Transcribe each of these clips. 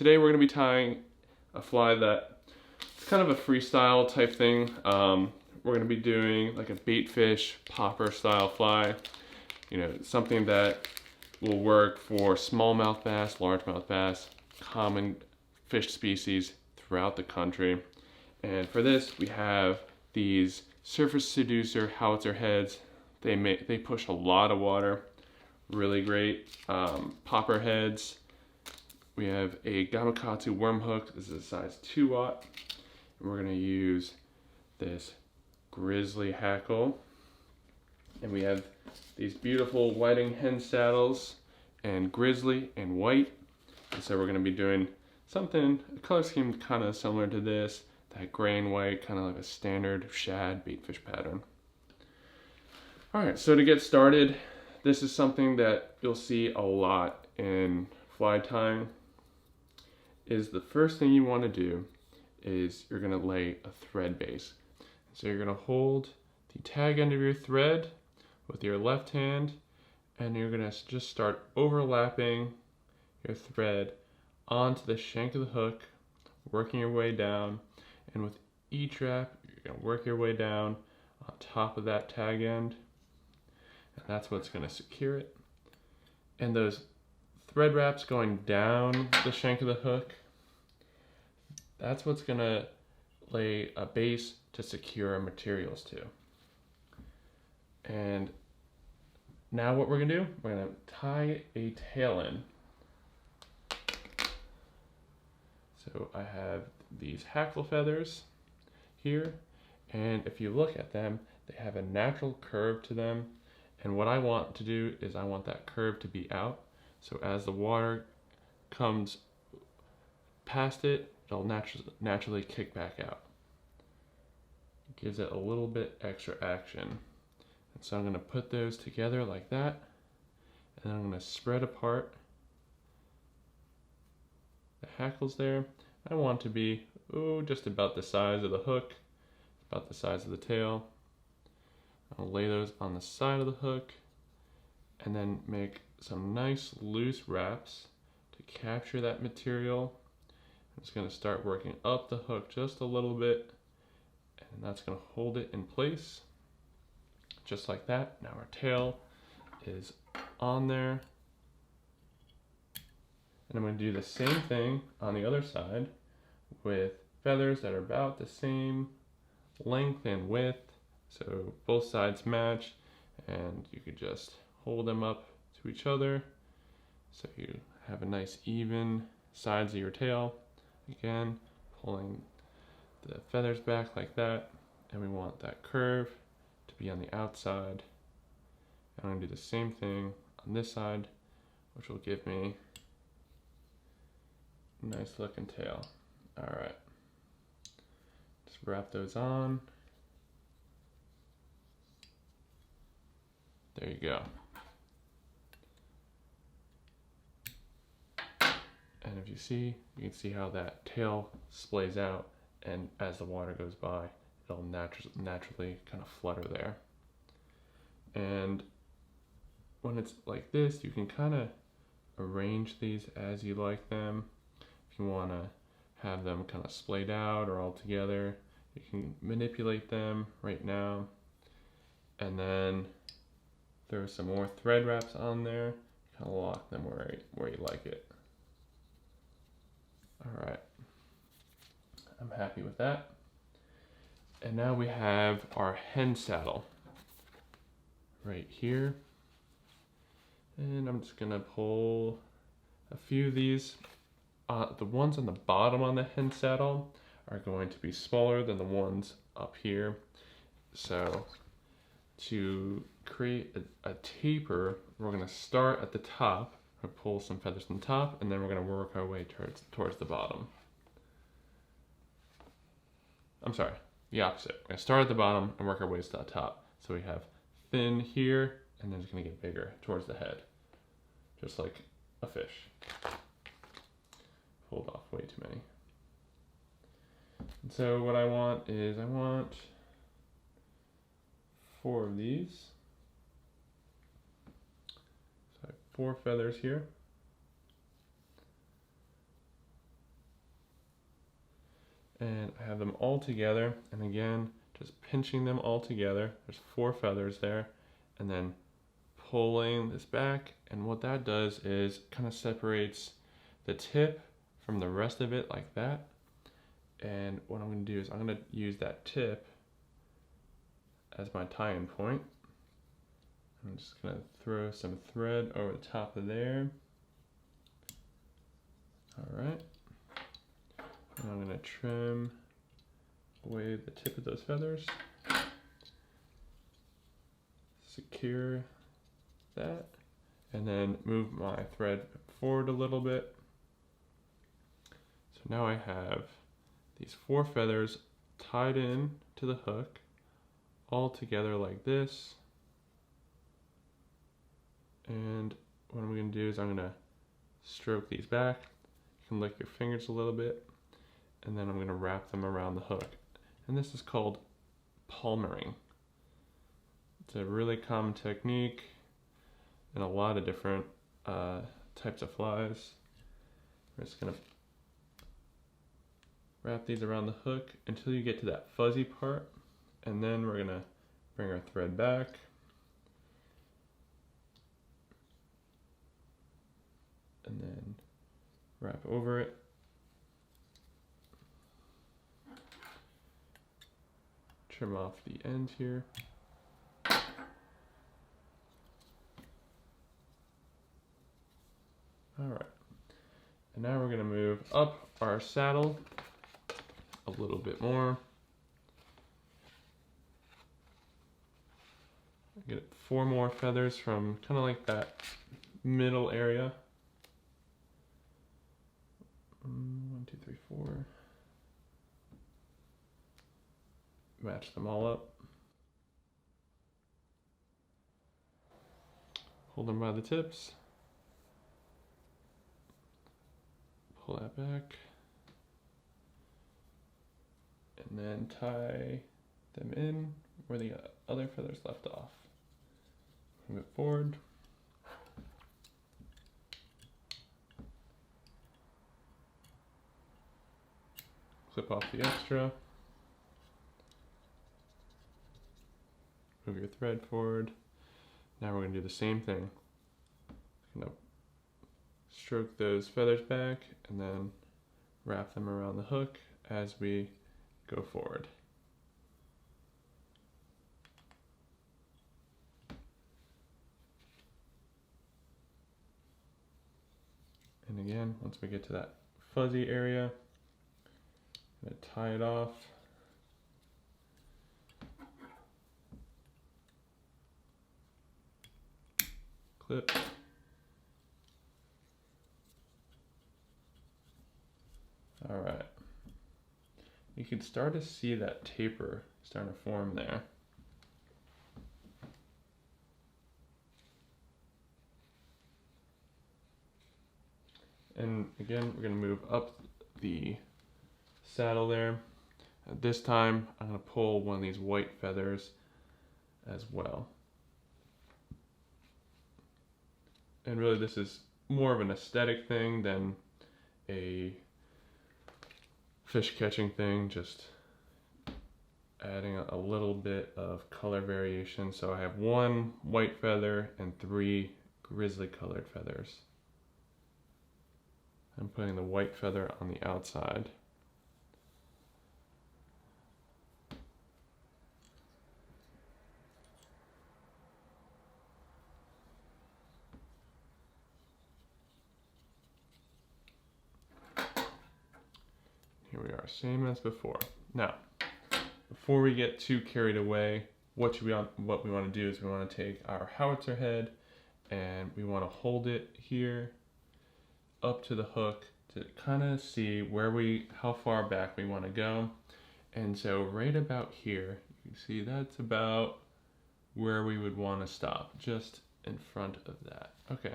today we're going to be tying a fly that it's kind of a freestyle type thing. We're going to be doing like a bait fish popper style fly. You know, something that will work for smallmouth bass, largemouth bass, common fish species throughout the country. And for this, we have these Surface Seducer howitzer heads. They push a lot of water, really great. Popper heads. We have a Gamakatsu worm hook. This is a size 2-aught. And we're gonna use this grizzly hackle. And we have these beautiful whiting hen saddles and grizzly and white. And so we're gonna be doing something, a color scheme kind of similar to this, that gray and white, kind of like a standard shad baitfish pattern. All right, so to get started, this is something that you'll see a lot in fly tying. Is the first thing you want to do is you're going to lay a thread base. So you're going to hold the tag end of your thread with your left hand, and you're going to just start overlapping your thread onto the shank of the hook, working your way down. And with each wrap, you're going to work your way down on top of that tag end. And that's what's going to secure it. And those thread wraps going down the shank of the hook, that's what's going to lay a base to secure our materials to. And now what we're going to do, we're going to tie a tail in. So I have these hackle feathers here, and if you look at them, they have a natural curve to them. And what I want to do is I want that curve to be out. So as the water comes past it, it'll naturally kick back out. It gives it a little bit extra action. And so I'm going to put those together like that, and I'm going to spread apart the hackles there. I want to be just about the size of the hook, about the size of the tail. I'll lay those on the side of the hook and then make some nice loose wraps to capture that material. I'm just going to start working up the hook just a little bit, and that's going to hold it in place just like that. Now our tail is on there, and I'm going to do the same thing on the other side with feathers that are about the same length and width. So both sides match, and you could just hold them up to each other so you have a nice even sides of your tail. Again, pulling the feathers back like that, and we want that curve to be on the outside. And I'm going to do the same thing on this side, which will give me a nice looking tail. All right, just wrap those on. There you go. And if you see, you can see how that tail splays out, and as the water goes by, it'll naturally kind of flutter there. And when it's like this, you can kind of arrange these as you like them. If you want to have them kind of splayed out or all together, you can manipulate them right now. And then throw some more thread wraps on there, kind of lock them where you like it. All right, I'm happy with that. And now we have our hen saddle right here. And I'm just gonna pull a few of these. The ones on the bottom on the hen saddle are going to be smaller than the ones up here. So to create a taper, we're going to start at the top. We're going to pull some feathers from the top, and then we're going to work our way towards the bottom. I'm sorry, the opposite. We're going to start at the bottom and work our ways to the top. So we have thin here, and then it's going to get bigger towards the head, just like a fish. Pulled off way too many. And so what I want is, I want 4 of these. So I have 4 feathers here. And I have them all together, and again, just pinching them all together. There's 4 feathers there, and then pulling this back, and what that does is kind of separates the tip from the rest of it like that. And what I'm going to do is I'm going to use that tip as my tie-in point. I'm just going to throw some thread over the top of there. Alright. And I'm going to trim away the tip of those feathers. Secure that. And then move my thread forward a little bit. So now I have these 4 feathers tied in to the hook, all together like this. And what I'm going to do is I'm going to stroke these back. You can lick your fingers a little bit, and then I'm going to wrap them around the hook. And this is called palmering. It's a really common technique in a lot of different types of flies. We're just going to wrap these around the hook until you get to that fuzzy part, and then we're going to bring our thread back. And then wrap over it. Trim off the end here. Alright. And now we're going to move up our saddle a little bit more. Get 4 more feathers from kind of like that middle area. 1, 2, 3, 4. Match them all up. Hold them by the tips. Pull that back. And then tie them in where the other feathers left off. Move it forward. Clip off the extra. Move your thread forward. Now we're going to do the same thing. I'm going to stroke those feathers back and then wrap them around the hook as we go forward. And again, once we get to that fuzzy area, I'm going to tie it off. Clip. All right. You can start to see that taper starting to form there. And again, we're going to move up the saddle there. This time, I'm going to pull one of these white feathers as well. And really, this is more of an aesthetic thing than a fish catching thing, just adding a little bit of color variation. So I have 1 white feather and 3 grizzly colored feathers. I'm putting the white feather on the outside. Here we are, same as before. Now, before we get too carried away, what we want to do is we want to take our howitzer head and we want to hold it here up to the hook to kind of see how far back we want to go. And so right about here, you can see that's about where we would want to stop, just in front of that. Okay.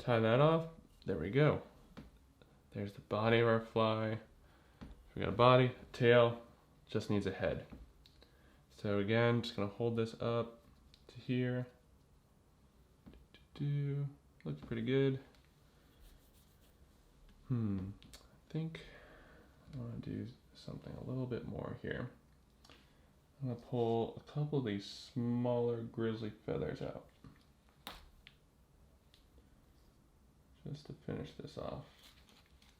tie that off. There we go. There's the body of our fly. We got a body, a tail, just needs a head. So again, just gonna hold this up to here. Looks pretty good. I think I want to do something a little bit more here. I'm gonna pull a couple of these smaller grizzly feathers out, just to finish this off.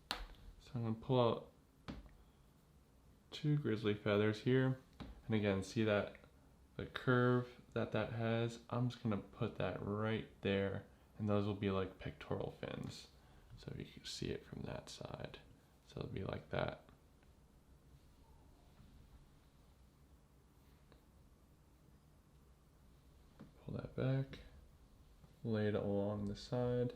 So I'm gonna pull out 2 grizzly feathers here, and again, see that the curve that has? I'm just gonna put that right there, and those will be like pectoral fins, so you can see it from that side. So it'll be like that. Pull that back, lay it along the side.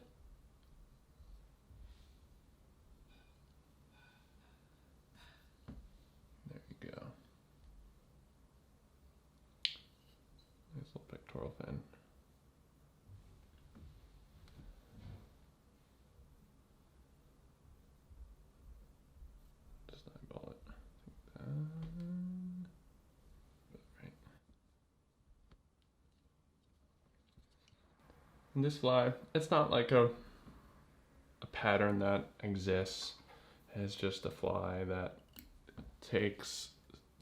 There you go. Nice little pectoral fin. Just eyeball it. Right. And this fly, it's not like a pattern that exists. It's just a fly that takes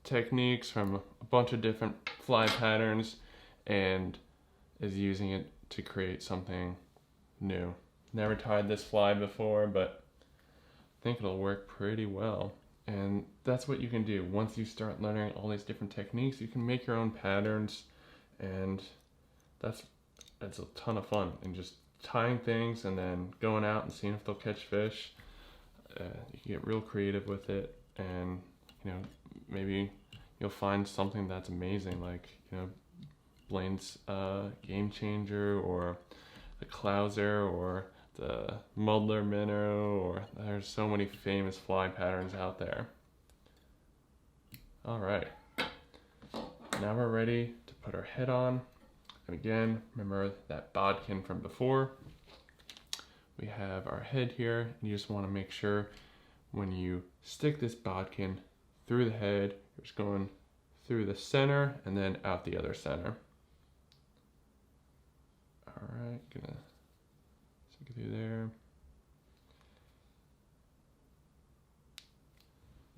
techniques from a bunch of different fly patterns and is using it to create something new. Never tied this fly before, but I think it'll work pretty well. And that's what you can do. Once you start learning all these different techniques, you can make your own patterns, and that's a ton of fun. And just tying things and then going out and seeing if they'll catch fish. You can get real creative with it, and maybe you'll find something that's amazing, like Blaine's Game Changer, or the Clouser, or the Muddler minnow, or there's so many famous fly patterns out there. All right, now we're ready to put our head on. And again, remember that bodkin from before. We have our head here, and you just want to make sure when you stick this bodkin through the head, you're just going through the center and then out the other center. All right, gonna stick it through there.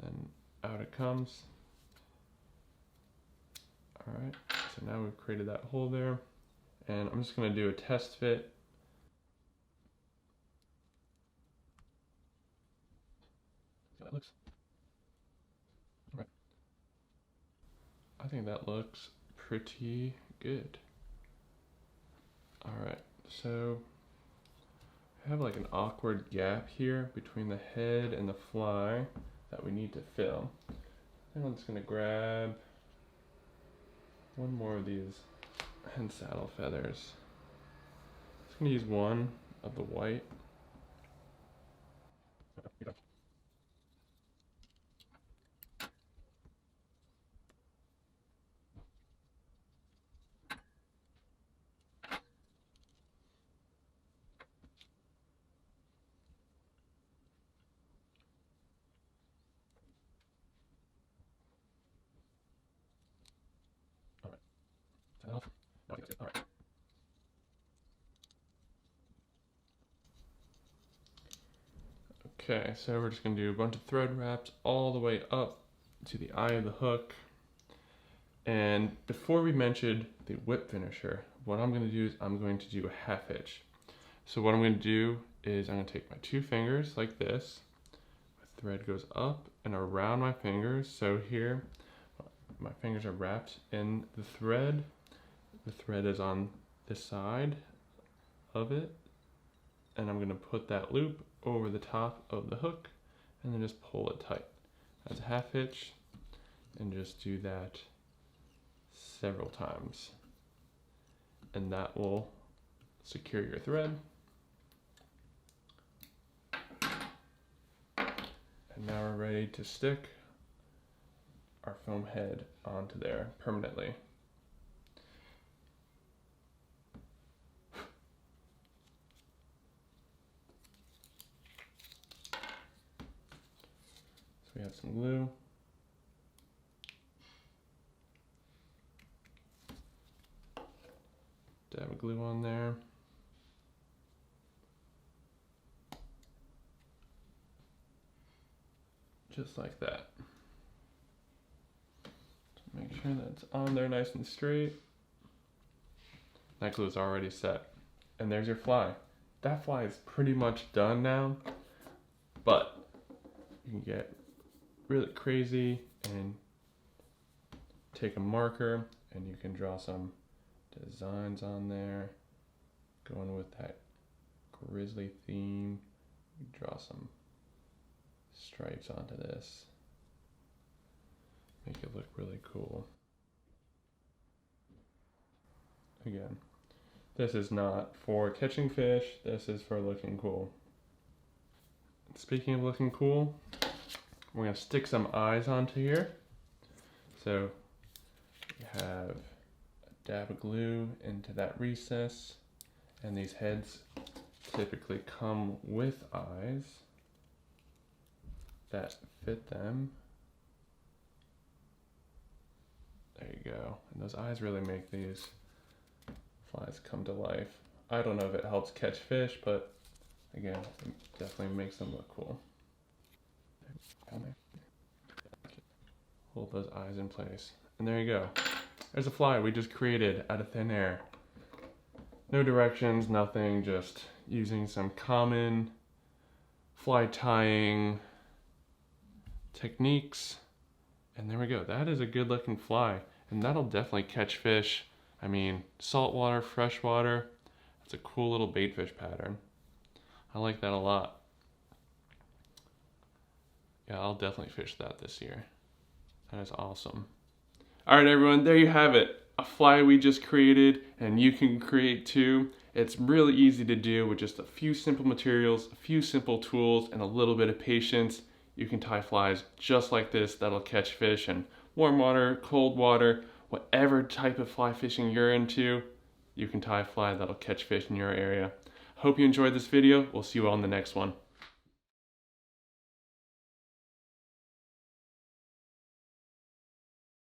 Then out it comes. All right, so now we've created that hole there, and I'm just gonna do a test fit. That looks all right. I think that looks pretty good. All right, so I have like an awkward gap here between the head and the fly that we need to fill. I think I'm just gonna grab one more of these hen saddle feathers. I'm just gonna use one of the white. All right. Okay, so we're just gonna do a bunch of thread wraps all the way up to the eye of the hook. And before we mentioned the whip finisher, what I'm gonna do is I'm going to do a half hitch. So what I'm gonna do is I'm gonna take my 2 fingers like this. My thread goes up and around my fingers. So here, my fingers are wrapped in the thread. The thread is on this side of it, and I'm gonna put that loop over the top of the hook and then just pull it tight. That's a half hitch, and just do that several times, and that will secure your thread. And now we're ready to stick our foam head onto there permanently. we have some glue. Dab of glue on there. Just like that. Make sure that it's on there nice and straight. That glue is already set. And there's your fly. That fly is pretty much done now, but you can get really crazy and take a marker and you can draw some designs on there. Going with that grizzly theme, you draw some stripes onto this. Make it look really cool. Again, this is not for catching fish, this is for looking cool. Speaking of looking cool, we're going to stick some eyes onto here. So we have a dab of glue into that recess, and these heads typically come with eyes that fit them. There you go. And those eyes really make these flies come to life. I don't know if it helps catch fish, but again, it definitely makes them look cool. Hold those eyes in place. And there you go. There's a fly we just created out of thin air. No directions, nothing, just using some common fly tying techniques. And there we go. That is a good looking fly. And that'll definitely catch fish. I mean, saltwater, freshwater. It's a cool little baitfish pattern. I like that a lot. Yeah, I'll definitely fish that this year. That is awesome. All right, everyone, there you have it. A fly we just created, and you can create too. It's really easy to do with just a few simple materials, a few simple tools, and a little bit of patience. You can tie flies just like this that'll catch fish in warm water, cold water, whatever type of fly fishing you're into, you can tie a fly that'll catch fish in your area. Hope you enjoyed this video. We'll see you all in the next one.